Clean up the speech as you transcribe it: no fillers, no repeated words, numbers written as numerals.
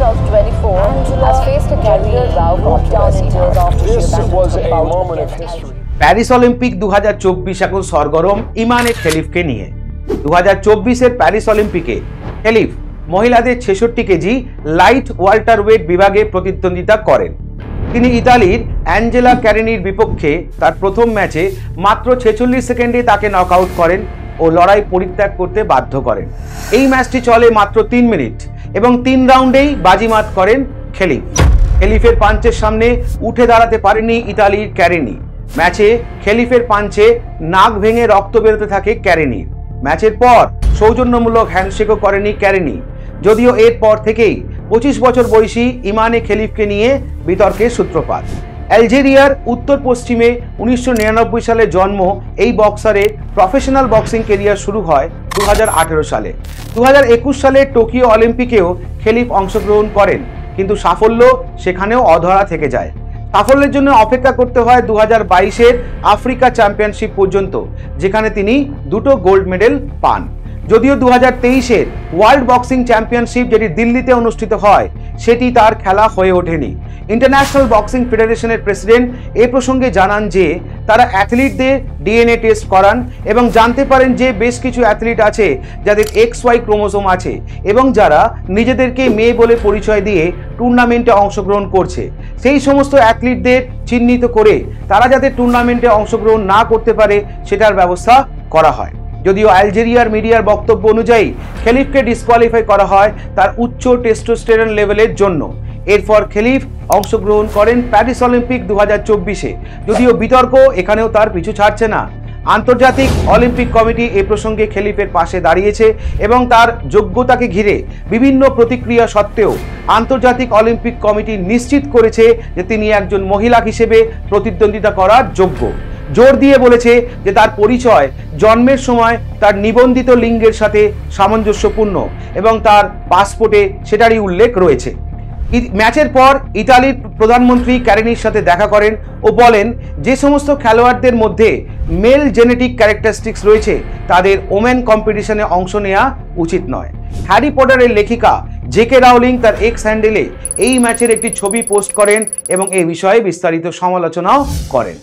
of 24 has faced a career row controversy after she abandoned her bout against Algeria. Paris Olympic 2024 এখন সরগরম ইমানে খেলিফকে নিয়ে। 2024-এর Paris অলিম্পিকে খেলিফ মহিলাদের 66 KG light ওয়াল্টারওয়েট বিভাগে প্রতিদ্বন্দ্বিতা করেন। তিনি ইতালির অ্যাঞ্জেলা ক্যারিনির বিপক্ষে তার প্রথম ম্যাচে মাত্র 46 সেকেন্ডে তাকে নকআউট করেন ও লড়াই পরিত্যাগ করতে বাধ্য করেন। এই ম্যাচটি চলে মাত্র 3 মিনিট এবং 3 রাউন্ডেই বাজিমাত করেন খেলিফ। খেলিফের পাঞ্চের সামনে উঠে দাঁড়াতে পারেনি ইতালির ক্যারিনি। ম্যাচে খেলিফের পাঞ্চে নাক ভেঙে রক্ত বেরোতে থাকে ক্যারিনির। ম্যাচের পর সৌজন্যমূলক হ্যান্ডশেকও করেনি ক্যারিনি, যদিও এরপর থেকেই 25 বছর বয়সী ইমানে খেলিফকে নিয়ে বিতর্কের সূত্রপাত। আলজেরিয়ার উত্তর পশ্চিমে 1999 সালে জন্ম এই বক্সারের প্রফেশনাল বক্সিং কেরিয়ার শুরু হয় 2018 সালে। 2021 সালে টোকিও অলিম্পিকেও খেলিফ অংশগ্রহণ করেন, কিন্তু সাফল্য সেখানেও অধরা থেকে যায়। সাফল্যের জন্য অপেক্ষা করতে হয় 2022-এর আফ্রিকা চ্যাম্পিয়নশিপ পর্যন্ত, যেখানে তিনি 2টো গোল্ড মেডেল পান। যদিও 2023-এর ওয়ার্ল্ড বক্সিং চ্যাম্পিয়নশিপ যেটি দিল্লিতে অনুষ্ঠিত হয় সেটি তার খেলা হয়ে ওঠেনি। ইন্টারন্যাশনাল বক্সিং ফেডারেশনের প্রেসিডেন্ট এ প্রসঙ্গে জানান যে তারা অ্যাথলিটদের ডিএনএ টেস্ট করান এবং জানতে পারেন যে বেশ কিছু অ্যাথলিট আছে যাদের XY ক্রোমোসোম আছে এবং যারা নিজেদেরকে মেয়ে বলে পরিচয় দিয়ে টুর্নামেন্টে অংশগ্রহণ করছে। সেই সমস্ত অ্যাথলিটদের চিহ্নিত করে তারা যাতে টুর্নামেন্টে অংশগ্রহণ না করতে পারে সেটার ব্যবস্থা করা হয়। যদিও আলজেরিয়ার মিডিয়ার বক্তব্য অনুযায়ী খেলিফকে ডিসকোয়ালিফাই করা হয় তার উচ্চ টেস্টোস্টেরন লেভেলের জন্য। এরপর খেলিফ অংশগ্রহণ করেন প্যারিস অলিম্পিক 2024-এ, যদিও বিতর্ক এখানেও তার পিছু ছাড়ছে না। আন্তর্জাতিক অলিম্পিক কমিটি এ প্রসঙ্গে খেলিফের পাশে দাঁড়িয়েছে এবং তার যোগ্যতাকে ঘিরে বিভিন্ন প্রতিক্রিয়া সত্ত্বেও আন্তর্জাতিক অলিম্পিক কমিটি নিশ্চিত করেছে যে তিনি একজন মহিলা হিসেবে প্রতিদ্বন্দ্বিতা করার যোগ্য। জোর দিয়ে বলেছে যে তার পরিচয় জন্মের সময় তার নিবন্ধিত লিঙ্গের সাথে সামঞ্জস্যপূর্ণ এবং তার পাসপোর্টে সেটারই উল্লেখ রয়েছে। ম্যাচের পর ইতালির প্রধানমন্ত্রী ক্যারিনির সাথে দেখা করেন ও বলেন যে সমস্ত খেলোয়াড়দের মধ্যে মেল জেনেটিক ক্যারেক্টারিস্টিক্স রয়েছে তাদের ওমেন কম্পিটিশনে অংশ নেওয়া উচিত নয়। হ্যারি পটারের লেখিকা জেকে রাউলিং তার এক্স হ্যান্ডেলে এই ম্যাচের একটি ছবি পোস্ট করেন এবং এই বিষয়ে বিস্তারিত সমালোচনাও করেন।